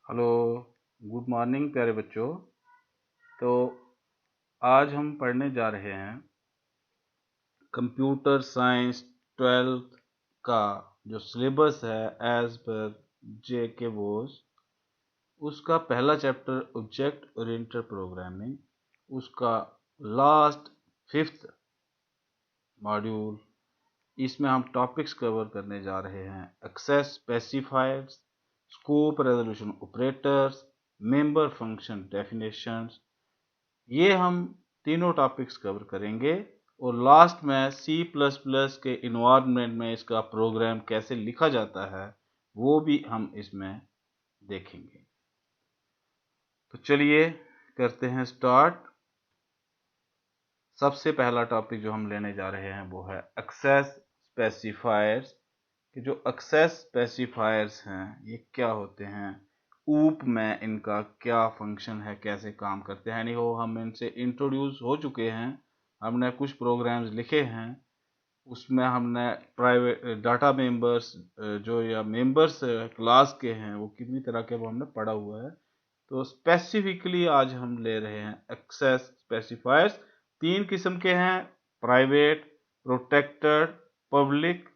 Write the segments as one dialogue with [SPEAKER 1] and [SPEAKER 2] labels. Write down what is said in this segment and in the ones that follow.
[SPEAKER 1] Hello, good morning प्यारे बच्चों। तो आज हम पढ़ने जा रहे हैं कंप्यूटर साइंस 12th का जो सिलेबस है एज पर जे.के. बोस, उसका पहला चैप्टर ऑब्जेक्ट ओरिएंटेड प्रोग्रामिंग, उसका लास्ट 5th मॉड्यूल। इसमें हम टॉपिक्स कवर करने जा रहे हैं access specifiers, scope resolution operators, member function definitions. ये हम तीनों टॉपिक्स कवर करेंगे और लास्ट में सी प्लस प्लस के इन्वायरमेंट में इसका प्रोग्राम कैसे लिखा जाता है वो भी हम इसमें देखेंगे। तो चलिए करते हैं स्टार्ट। सबसे पहला टॉपिक जो हम लेने जा रहे हैं वो है एक्सेस स्पेसिफायर्स। कि जो एक्सेस स्पेसिफायर्स हैं ये क्या होते हैं, ऊप में इनका क्या फंक्शन है, कैसे काम करते हैं। नहीं हो हम इनसे इंट्रोड्यूस हो चुके हैं, हमने कुछ प्रोग्राम्स लिखे हैं, उसमें हमने प्राइवेट डाटा मेंबर्स जो या मेंबर्स क्लास के हैं वो कितनी तरह के वो हमने पढ़ा हुआ है। तो स्पेसिफिकली आज हम ले रहे हैं एक्सेस स्पेसिफायर्स। तीन किस्म के हैं, प्राइवेट, प्रोटेक्टेड, पब्लिक।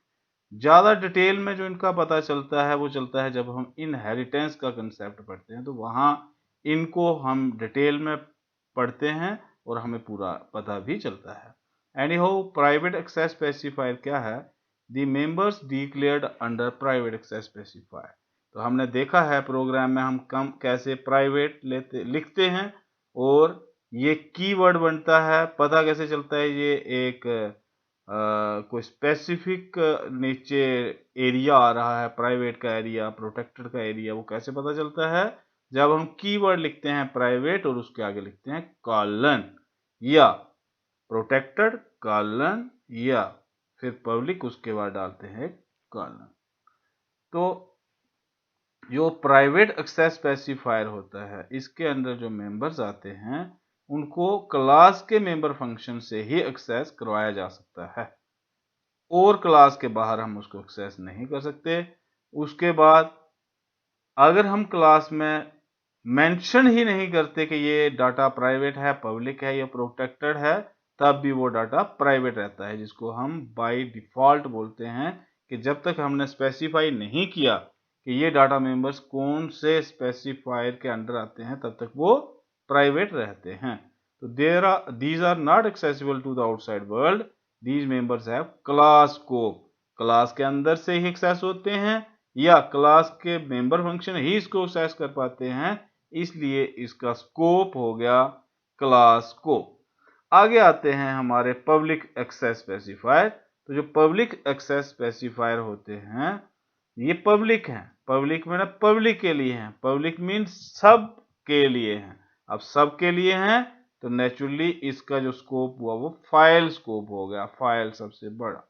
[SPEAKER 1] ज़्यादा डिटेल में जो इनका पता चलता है वो चलता है जब हम इनहेरिटेंस का कंसेप्ट पढ़ते हैं, तो वहाँ इनको हम डिटेल में पढ़ते हैं और हमें पूरा पता भी चलता है। Anyhow, private access specifier क्या है? The members declared under private access specifier. तो हमने देखा है प्रोग्राम में हम कम कैसे प्राइवेट लिखते हैं और ये कीवर्ड बनता है, पता कैसे चलता है ये एक कोई स्पेसिफिक नीचे एरिया आ रहा है, प्राइवेट का एरिया, प्रोटेक्टेड का एरिया, वो कैसे पता चलता है? जब हम कीवर्ड लिखते हैं प्राइवेट और उसके आगे लिखते हैं कॉलन या प्रोटेक्टेड कॉलन या फिर पब्लिक, उसके बाद डालते हैं कॉलन। तो जो प्राइवेट एक्सेस स्पेसिफायर होता है इसके अंदर जो मेंबर्स आते हैं उनको क्लास के मेंबर फंक्शन से ही एक्सेस करवाया जा सकता है और क्लास के बाहर हम उसको एक्सेस नहीं कर सकते। उसके बाद अगर हम क्लास में मेंशन ही नहीं करते कि ये डाटा प्राइवेट है, पब्लिक है या प्रोटेक्टेड है, तब भी वो डाटा प्राइवेट रहता है, जिसको हम बाय डिफॉल्ट बोलते हैं कि जब तक हमने स्पेसिफाई नहीं किया कि ये डाटा मेंबर्स कौन से स्पेसिफायर के अंडर आते हैं तब तक वो प्राइवेट रहते हैं। तो these are not accessible to the outside world, these members have class scope. Class के अंदर से ही एक्सेस होते हैं या क्लास के मेंबर फंक्शन ही इसको एक्सेस कर पाते हैं, इसलिए इसका स्कोप हो गया क्लास स्कोप। आगे आते हैं हमारे पब्लिक एक्सेस स्पेसिफायर। तो जो पब्लिक एक्सेस स्पेसिफायर होते हैं ये पब्लिक हैं, पब्लिक में ना पब्लिक के लिए हैं, पब्लिक मीन्स सब के लिए हैं। अब सब के लिए हैं तो नेचुरली इसका जो स्कोप हुआ वो फाइल स्कोप हो गया, फाइल सबसे बड़ा।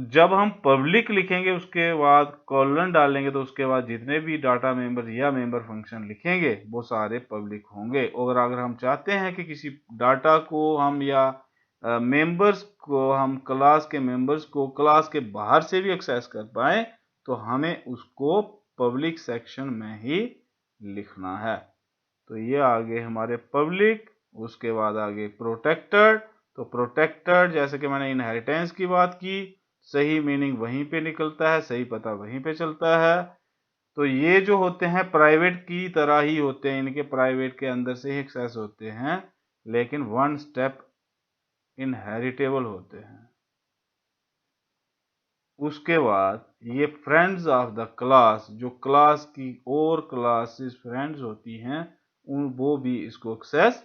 [SPEAKER 1] जब हम पब्लिक लिखेंगे उसके बाद कॉलन डालेंगे तो उसके बाद जितने भी डाटा मेंबर या मेंबर फंक्शन लिखेंगे वो सारे पब्लिक होंगे। और अगर हम चाहते हैं कि किसी डाटा को हम या मेंबर्स को हम क्लास के मेंबर्स को क्लास के बाहर से भी एक्सेस कर पाए तो हमें उसको पब्लिक सेक्शन में ही लिखना है। तो ये आगे हमारे पब्लिक, उसके बाद आगे प्रोटेक्टेड। तो प्रोटेक्टेड जैसे कि मैंने इनहेरिटेंस की बात की, सही मीनिंग वहीं पे निकलता है, सही पता वहीं पे चलता है। तो ये जो होते हैं प्राइवेट की तरह ही होते हैं, इनके प्राइवेट के अंदर से ही एक्सेस होते हैं लेकिन वन स्टेप इनहेरिटेबल होते हैं। उसके बाद ये फ्रेंड्स ऑफ द क्लास, जो क्लास की और क्लासेस फ्रेंड्स होती हैं उन वो भी इसको एक्सेस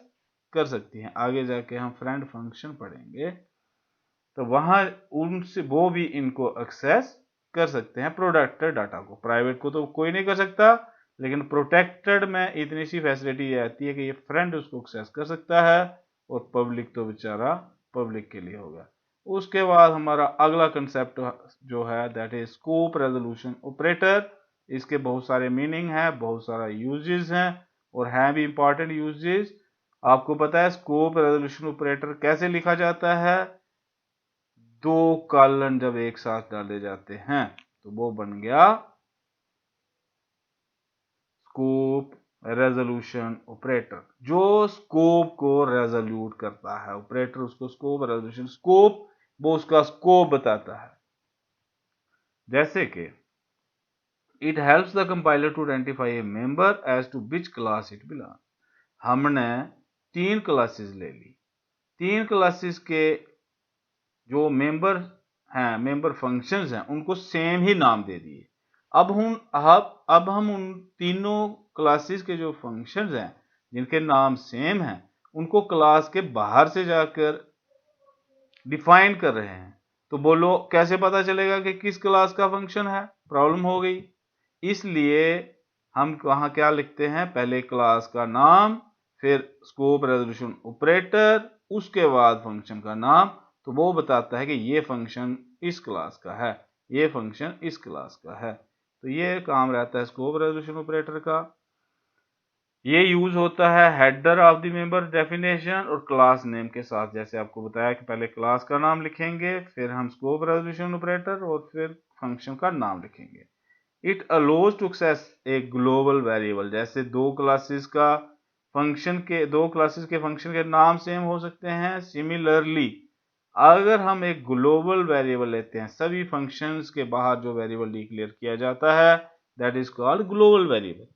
[SPEAKER 1] कर सकती हैं। आगे जाके हम फ्रेंड फंक्शन पढ़ेंगे तो वहां उनसे वो भी इनको एक्सेस कर सकते हैं। प्रोटेक्टेड डाटा को, प्राइवेट को तो कोई नहीं कर सकता लेकिन प्रोटेक्टेड में इतनी सी फैसिलिटी आती है कि ये फ्रेंड उसको एक्सेस कर सकता है और पब्लिक तो बेचारा पब्लिक के लिए होगा। उसके बाद हमारा अगला कंसेप्ट जो है that is scope resolution operator. इसके बहुत सारे मीनिंग है, बहुत सारा यूजेस हैं और हैं भी इंपॉर्टेंट यूजेस। आपको पता है स्कोप रेजोल्यूशन ऑपरेटर कैसे लिखा जाता है? दो कॉलन जब एक साथ डाले जाते हैं तो वो बन गया स्कोप रेजोल्यूशन ऑपरेटर, जो स्कोप को रेजोल्यूट करता है, ऑपरेटर उसको स्कोप रेजोल्यूशन, स्कोप वो उसका स्कोप बताता है। जैसे कि it helps the compiler to identify a member as to which class it belong. हमने 3 क्लासेस ले ली, 3 क्लासेस के जो मेंबर हैं, मेंबर फंक्शंस हैं, उनको सेम ही नाम दे दिए। अब हम उन तीनों क्लासेस के जो फंक्शंस हैं जिनके नाम सेम हैं, उनको क्लास के बाहर से जाकर डिफाइन कर रहे हैं। तो बोलो कैसे पता चलेगा कि किस क्लास का फंक्शन है? प्रॉब्लम हो गई। इसलिए हम वहां क्या लिखते हैं, पहले क्लास का नाम, फिर स्कोप रेजोल्यूशन ऑपरेटर, उसके बाद फंक्शन का नाम। तो वो बताता है कि ये फंक्शन इस क्लास का है, ये फंक्शन इस क्लास का है। तो ये काम रहता है स्कोप रेजोल्यूशन ऑपरेटर का। ये यूज होता है header of the member definition और क्लास नेम के साथ। जैसे आपको बताया कि पहले क्लास का नाम लिखेंगे, फिर हम स्कोप रेजोल्यूशन ऑपरेटर और फिर फंक्शन का नाम लिखेंगे। It allows to access a global variable. जैसे दो क्लासेस के फंक्शन के नाम सेम हो सकते हैं। सिमिलरली अगर हम एक ग्लोबल वेरिएबल लेते हैं, सभी फंक्शंस के बाहर जो वेरिएबल डिक्लेयर किया जाता है that is called global variable,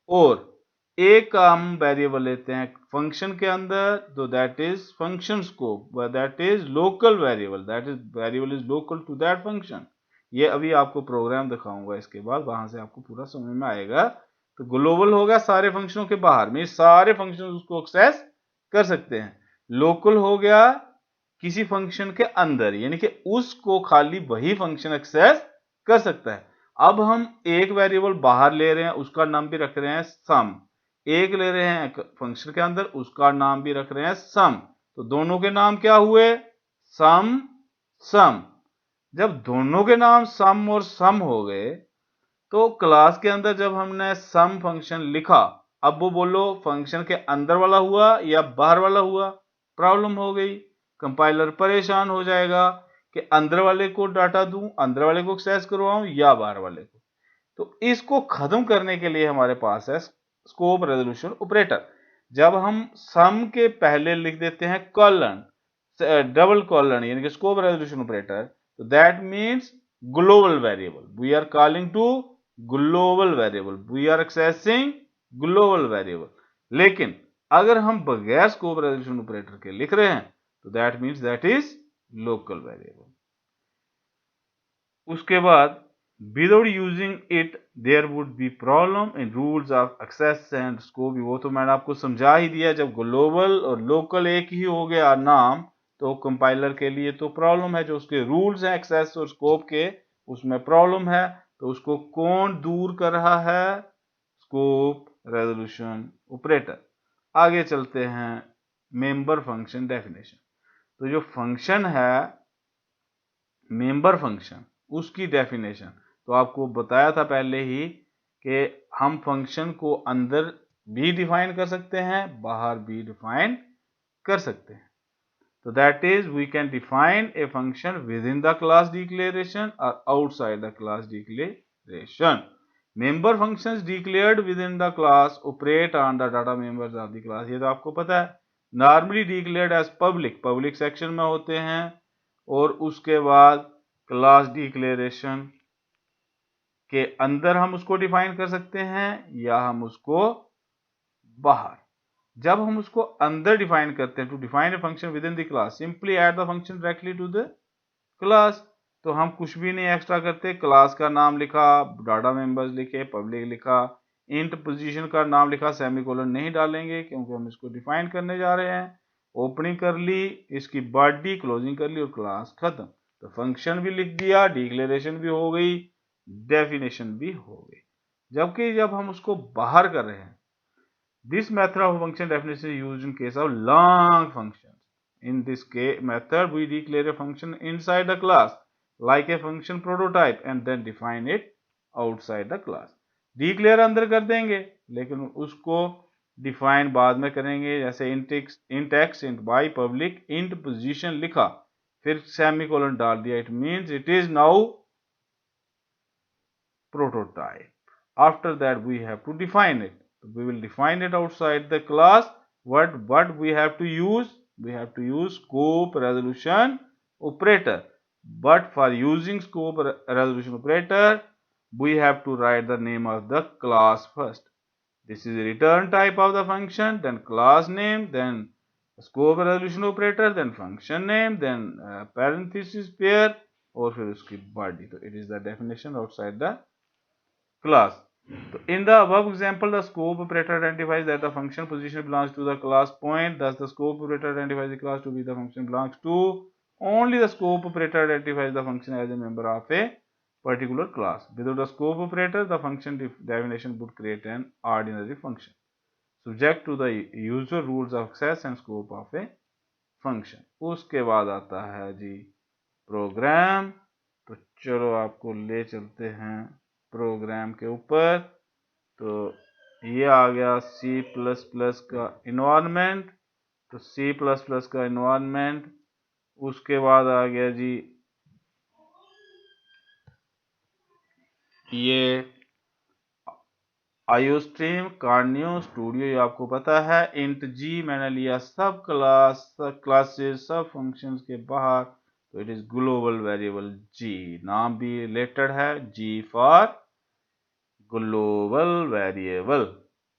[SPEAKER 1] और एक का हम वेरिएबल लेते हैं फंक्शन के अंदर तो that is function scope, that is local variable, that is variable is local to that function. ये अभी आपको प्रोग्राम दिखाऊंगा इसके बाद, वहां से आपको पूरा समझ में आएगा। तो ग्लोबल होगा सारे फंक्शनों के बाहर में, सारे फंक्शन उसको एक्सेस कर सकते हैं। लोकल हो गया किसी फंक्शन के अंदर, यानी कि उसको खाली वही फंक्शन एक्सेस कर सकता है। अब हम एक वेरिएबल बाहर ले रहे हैं, उसका नाम भी रख रहे हैं सम, एक ले रहे हैं फंक्शन के अंदर, उसका नाम भी रख रहे हैं सम। तो दोनों के नाम क्या हुए? सम सम। जब दोनों के नाम सम और सम हो गए तो क्लास के अंदर जब हमने सम फंक्शन लिखा, अब वो बोलो फंक्शन के अंदर वाला हुआ या बाहर वाला हुआ? प्रॉब्लम हो गई। कंपाइलर परेशान हो जाएगा कि अंदर वाले को डाटा दूं, अंदर वाले को एक्सेस करवाऊं या बाहर वाले को। तो इसको खत्म करने के लिए हमारे पास है स्कोप रेजोल्यूशन ऑपरेटर। जब हम सम के पहले लिख देते हैं कॉलन, डबल कॉलन, यानी कि स्कोप रेजोल्यूशन ऑपरेटर, तो that means global variable, we are calling to global variable, we are accessing global variable. लेकिन अगर हम बगैर स्कोप रेजोल्यूशन ऑपरेटर के लिख रहे हैं तो that means that is local variable. उसके बाद without using it there would be problem in rules of access and scope. वो तो मैंने आपको समझा ही दिया, जब ग्लोबल और लोकल एक ही हो गया नाम तो कंपाइलर के लिए तो प्रॉब्लम है, जो उसके रूल्स हैं एक्सेस और स्कोप के उसमें प्रॉब्लम है। तो उसको कौन दूर कर रहा है? Scope resolution operator. आगे चलते हैं मेंबर फंक्शन डेफिनेशन। तो जो फंक्शन है मेंबर फंक्शन, उसकी डेफिनेशन तो आपको बताया था पहले ही कि हम फंक्शन को अंदर भी डिफाइन कर सकते हैं, बाहर भी डिफाइन कर सकते हैं। तो that is we can define a function within the class declaration और outside the class declaration. Member functions declared within the class operate on the data members of the class. ये तो आपको पता है। Normally declared as public, public section में होते हैं, और उसके बाद क्लास डिक्लेरेशन के अंदर हम उसको डिफाइन कर सकते हैं या हम उसको बाहर। जब हम उसको अंदर डिफाइन करते हैं, to define a function within the class simply add the function directly to the class. तो हम कुछ भी नहीं एक्स्ट्रा करते, क्लास का नाम लिखा, डाटा मेंबर्स लिखे, पब्लिक लिखा, इंट पोजीशन का नाम लिखा, सेमीकोलन नहीं डालेंगे क्योंकि हम इसको डिफाइन करने जा रहे हैं। ओपनिंग कर ली, इसकी बॉडी क्लोजिंग कर ली और क्लास खत्म। तो फंक्शन भी लिख दिया, डिक्लेरेशन भी हो गई, डेफिनेशन भी हो गई। जबकि जब हम उसको बाहर कर रहे हैं, this method of function definition used in case of long function. In this method, we declare a function inside the class, like a function prototype, and then define it outside the class. Declare अंदर कर देंगे, लेकिन उसको define बाद में करेंगे। जैसे int x, int y, public, int position लिखा, फिर semicolon डाल दिया, it means it is now prototype. after that we have to define it. We will define it outside the class. What we have to use? We have to use scope resolution operator. But for using scope resolution operator, we have to write the name of the class first. This is a return type of the function, then class name, then scope resolution operator, then function name, then parenthesis pair और फिर उसकी body. तो it is the definition outside the class. So in the above example, the scope operator identifies that the function position belongs to the class point. Thus, the scope operator identifies the class to be the function belongs to. Only the scope operator identifies the function as a member of a particular class. Without the scope operator, the function definition would create an ordinary function, subject to the usual rules of access and scope of a function. उसके बाद आता है जी programme. तो चलो आपको ले चलते हैं प्रोग्राम के ऊपर. तो ये आ गया C++ का इन्वायरमेंट. तो C++ का इन्वायरमेंट. उसके बाद आ गया जी ये आईओस्ट्रीम, कार्नियो, स्टूडियो, ये आपको पता है. इंट जी मैंने लिया सब क्लास, सब क्लासेस, सब फंक्शंस के बाहर. तो इट इज ग्लोबल वेरिएबल जी. नाम भी रिलेटेड है, जी फॉर ग्लोबल वेरिएबल.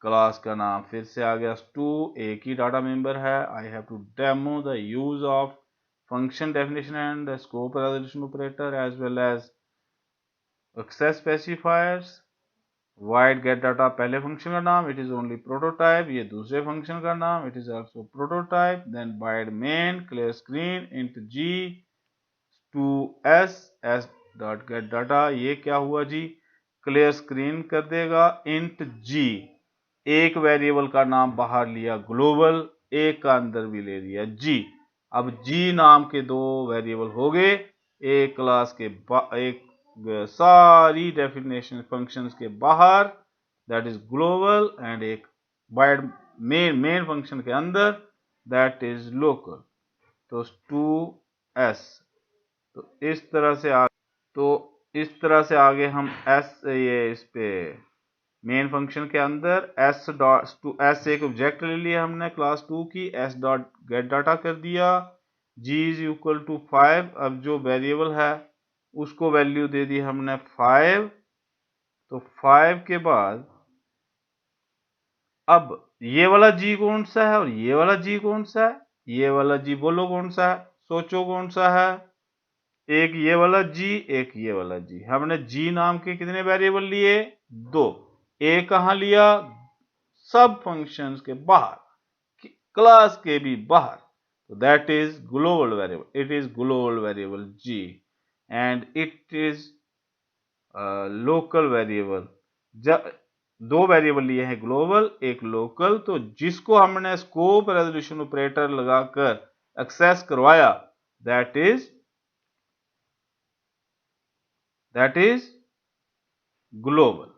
[SPEAKER 1] क्लास का नाम फिर से आ गया stu. एक ही डाटा मेंबर है. I have to demo the use of function definition and scope resolution operator as well as access specifiers. void get data पहले फंक्शन का नाम, इट इज ओनली प्रोटोटाइप. ये दूसरे फंक्शन का नाम, it is also prototype. Then void main clear screen int g to s dot get data. ये क्या हुआ जी, क्लियर स्क्रीन कर देगा. int g एक वेरिएबल का नाम बाहर लिया ग्लोबल, एक का अंदर भी ले लिया g. अब g नाम के दो वेरिएबल हो गए. एक क्लास के एक सारी डेफिनेशन फंक्शंस के बाहर, दैट इज ग्लोबल, एंड एक वाइड मेन फंक्शन के अंदर, दैट इज लोकल. तो टू एस. तो इस तरह से आगे हम एस ये इस पे मेन फंक्शन के अंदर एस डॉट टू एस एक ऑब्जेक्ट ले लिया हमने क्लास 2 की. एस डॉट गेट डाटा कर दिया. जी इज इक्वल टू 5. अब जो वेरिएबल है उसको वैल्यू दे दी हमने 5. तो 5 के बाद अब ये वाला जी कौन सा है और ये वाला जी कौन सा है? ये वाला जी बोलो कौन सा है, सोचो कौन सा है. एक ये वाला जी, एक ये वाला जी. हमने जी नाम के कितने वेरिएबल लिए? 2. एक कहां लिया? सब फंक्शंस के बाहर, क्लास के भी बाहर. तो that is global variable. It is global variable G and it is local variable. जब दो वेरिएबल लिए हैं, ग्लोबल एक लोकल. तो जिसको हमने स्कोप रेजोल्यूशन ऑपरेटर लगाकर एक्सेस करवाया, दैट इज ग्लोबल.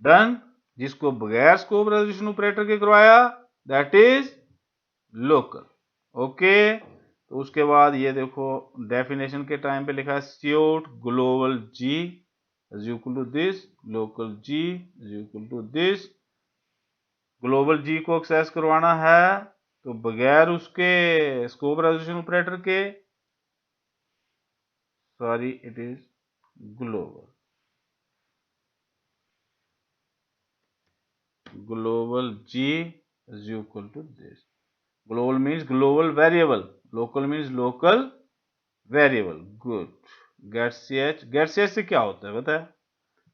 [SPEAKER 1] डन. जिसको बगैर स्कोप रेजोल्यूशन ऑपरेटर के करवाया, दैट इज लोकल. ओके. तो उसके बाद ये देखो डेफिनेशन के टाइम पे लिखा है suit global G is equal to this, local g is equal to this. Global G को एक्सेस करवाना है तो बगैर उसके स्कोप रेजोल्यूशन ऑपरेटर के, sorry it is global. Global G is equal to this. Global means global variable, local means local variable. Good. Get ch से क्या होता है बताए?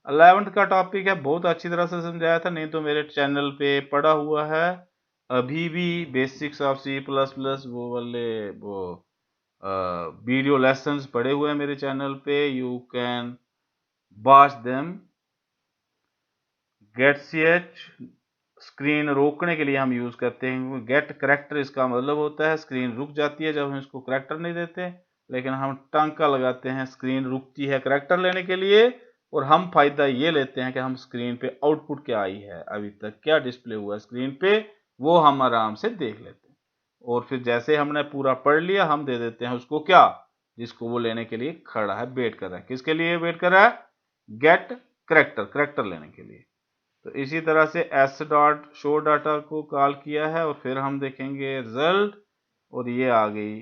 [SPEAKER 1] 11th का टॉपिक है, बहुत अच्छी तरह से समझाया था, नहीं तो मेरे चैनल पे पड़ा हुआ है अभी भी बेसिक्स ऑफ C++ वो वाले वो वीडियो लेसन्स पड़े हुए हैं मेरे चैनल पे. You can watch them. Get ch screen रोकने के लिए हम यूज करते हैं. गेट करेक्टर इसका मतलब होता है स्क्रीन रुक जाती है जब हम इसको करेक्टर नहीं देते, लेकिन हम टांका लगाते हैं स्क्रीन रुकती है करेक्टर लेने के लिए. और हम फायदा ये लेते हैं कि हम स्क्रीन पे आउटपुट क्या आई है, अभी तक क्या डिस्प्ले हुआ है स्क्रीन पे, वो हम आराम से देख लेते हैं. और फिर जैसे हमने पूरा पढ़ लिया, हम दे देते हैं उसको क्या, जिसको वो लेने के लिए खड़ा है, वेट कर रहा है. किसके लिए वेट कर रहा है? गेट करेक्टर लेने के लिए। तो इसी तरह से एस डॉट शो डाटा को कॉल किया है और फिर हम देखेंगे रिजल्ट, और ये आ गई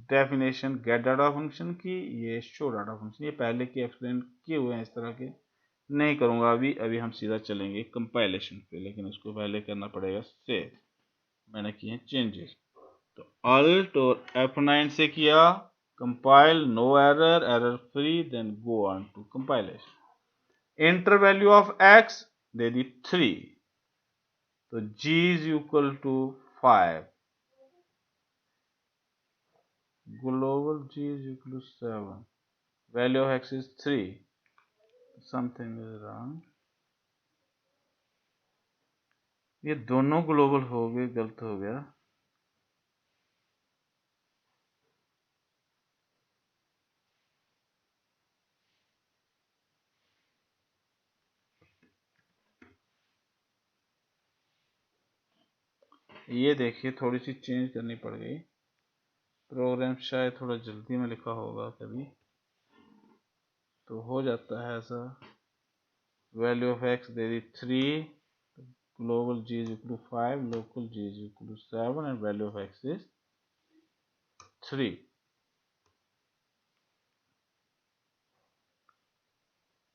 [SPEAKER 1] डेफिनेशन गेट डाटा फंक्शन की, ये शो डाटा फंक्शन। ये पहले के एक्सप्लेन किए हुए हैं, इस तरह के नहीं करूंगा अभी हम सीधा चलेंगे कंपाइलेशन पे, लेकिन उसको पहले करना पड़ेगा सेव। मैंने किए चेंजेस, तो अल्ट और F9 से किया compile, no error, error free, then go on to compilation. Enter value of x दे दी 3, तो g is equal to 5, global g is equal to 7, value of x is 3, something is wrong, ये दोनों global हो गए, गलत हो गया। ये देखिए थोड़ी सी चेंज करनी पड़ गई, प्रोग्राम शायद थोड़ा जल्दी में लिखा होगा कभी, तो हो जाता है ऐसा। वैल्यू ऑफ x दे दी 3, global g is equal to 5, local g is equal to 7 and value of x is 3।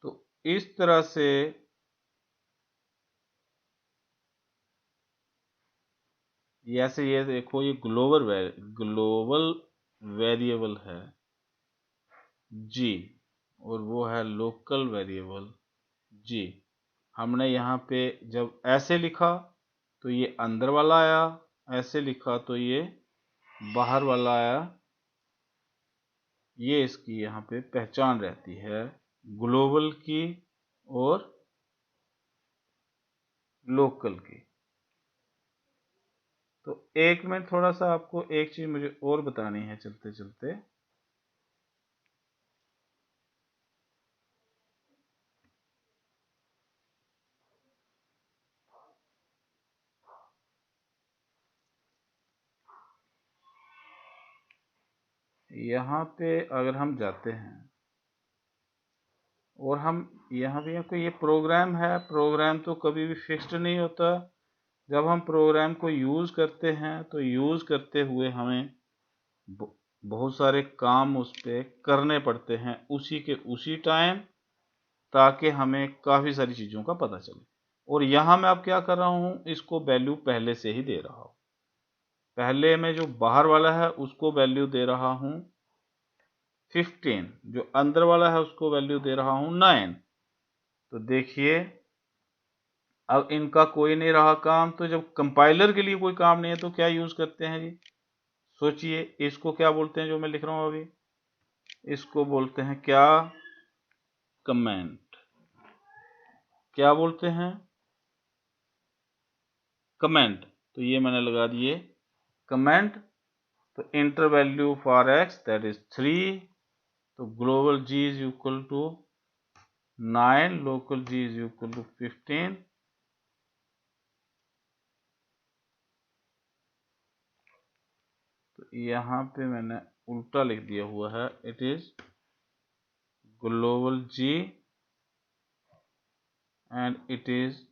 [SPEAKER 1] तो इस तरह से ऐसे, ये देखो ये ग्लोबल वेरिएबल है g और वो है लोकल वेरिएबल g। हमने यहाँ पे जब ऐसे लिखा तो ये अंदर वाला आया, ऐसे लिखा तो ये बाहर वाला आया। ये इसकी यहाँ पे पहचान रहती है ग्लोबल की और लोकल की। तो एक में थोड़ा सा आपको एक चीज मुझे और बतानी है चलते चलते। यहाँ पे अगर हम जाते हैं और हम यहाँ पे कोई ये प्रोग्राम है, प्रोग्राम तो कभी भी फिक्स्ड नहीं होता। जब हम प्रोग्राम को यूज़ करते हैं तो यूज़ करते हुए हमें बहुत सारे काम उस पर करने पड़ते हैं उसी के उसी टाइम, ताकि हमें काफ़ी सारी चीज़ों का पता चले। और यहाँ मैं अब क्या कर रहा हूँ, इसको वैल्यू पहले से ही दे रहा हूँ। पहले में जो बाहर वाला है उसको वैल्यू दे रहा हूँ 15, जो अंदर वाला है उसको वैल्यू दे रहा हूँ 9। तो देखिए अब इनका कोई नहीं रहा काम, तो जब कंपाइलर के लिए कोई काम नहीं है तो क्या यूज़ करते हैं जी, सोचिए। इसको क्या बोलते हैं जो मैं लिख रहा हूँ अभी, इसको बोलते हैं क्या, कमेंट। क्या बोलते हैं, कमेंट। तो ये मैंने लगा दिए कमेंट। तो enter value for x that is 3, तो global g is equal to 9, local g is equal to 15। तो यहाँ पे मैंने उल्टा लिख दिया हुआ है, it is global g and it is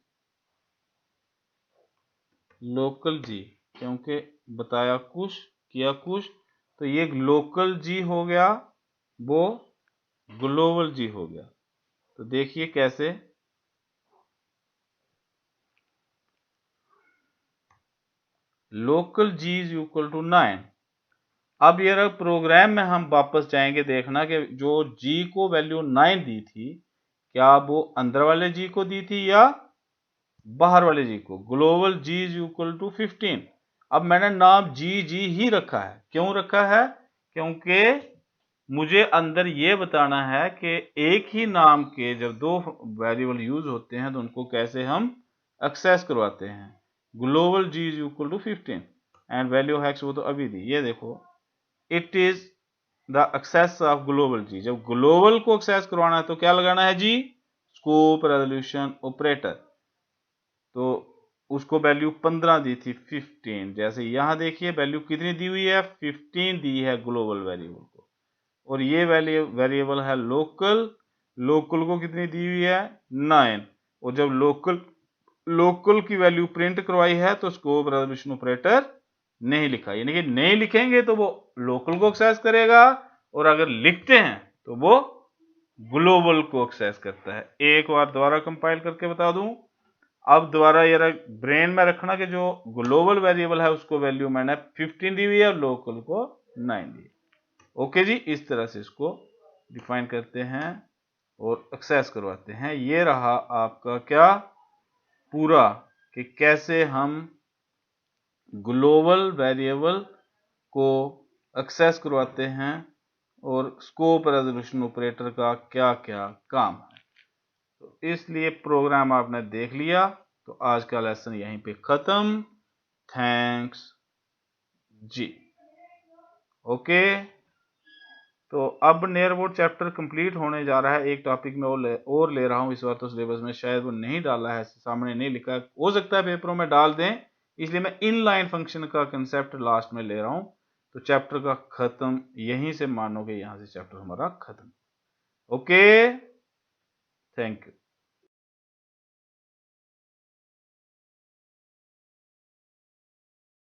[SPEAKER 1] local g, क्योंकि बताया कुछ किया कुछ। तो ये लोकल g हो गया, वो ग्लोबल g हो गया। तो देखिए कैसे, local g is equal to 9। अब ये प्रोग्राम में हम वापस जाएंगे, देखना कि जो g को वैल्यू 9 दी थी, क्या वो अंदर वाले g को दी थी या बाहर वाले g को। Global g is equal to 15। अब मैंने नाम g ही रखा है, क्यों रखा है, क्योंकि मुझे अंदर ये बताना है कि एक ही नाम के जब दो वेरिएबल यूज होते हैं तो उनको कैसे हम एक्सेस करवाते हैं। Global g is equal to 15 and value of x वो तो अभी दी, ये देखो it is the access of global g। जब ग्लोबल को एक्सेस करवाना है तो क्या लगाना है जी, स्कोप रेजोल्यूशन ऑपरेटर। तो उसको वैल्यू 15 दी थी 15, जैसे यहां देखिए वैल्यू कितनी दी हुई है, 15 दी है ग्लोबल वेरिएबल को। और ये वेरिएबल है लोकल, लोकल को कितनी दी हुई है 9, और जब लोकल की वैल्यू प्रिंट करवाई है तो स्कोप रेजोल्यूशन ऑपरेटर नहीं लिखा, यानी कि नहीं लिखेंगे तो वो लोकल को एक्सेस करेगा, और अगर लिखते हैं तो वो ग्लोबल को एक्सेस करता है। एक बार दोबारा कंपाइल करके बता दूं, अब दोबारा ये ब्रेन में रखना कि जो ग्लोबल वेरिएबल है उसको वैल्यू मैंने 15 दी हुई है और लोकल को 9 दी। ओके जी, इस तरह से इसको डिफाइन करते हैं और एक्सेस करवाते हैं। ये रहा आपका क्या पूरा कि कैसे हम ग्लोबल वेरिएबल को एक्सेस करवाते हैं और स्कोप रेजोल्यूशन ऑपरेटर का क्या क्या काम है। तो इसलिए प्रोग्राम आपने देख लिया, तो आज का लेसन यहीं पे खत्म। थैंक्स जी। ओके, तो अब नियर अबाउट चैप्टर कंप्लीट होने जा रहा है। एक टॉपिक में और ले रहा हूँ इस बार, तो सिलेबस में शायद वो नहीं डाला है, सामने नहीं लिखा है, हो सकता है पेपरों में डाल दें, इसलिए मैं इनलाइन फंक्शन का कंसेप्ट लास्ट में ले रहा हूँ। तो चैप्टर का खत्म यहीं से मानोगे, यहां से चैप्टर हमारा खत्म। Okay, thank you.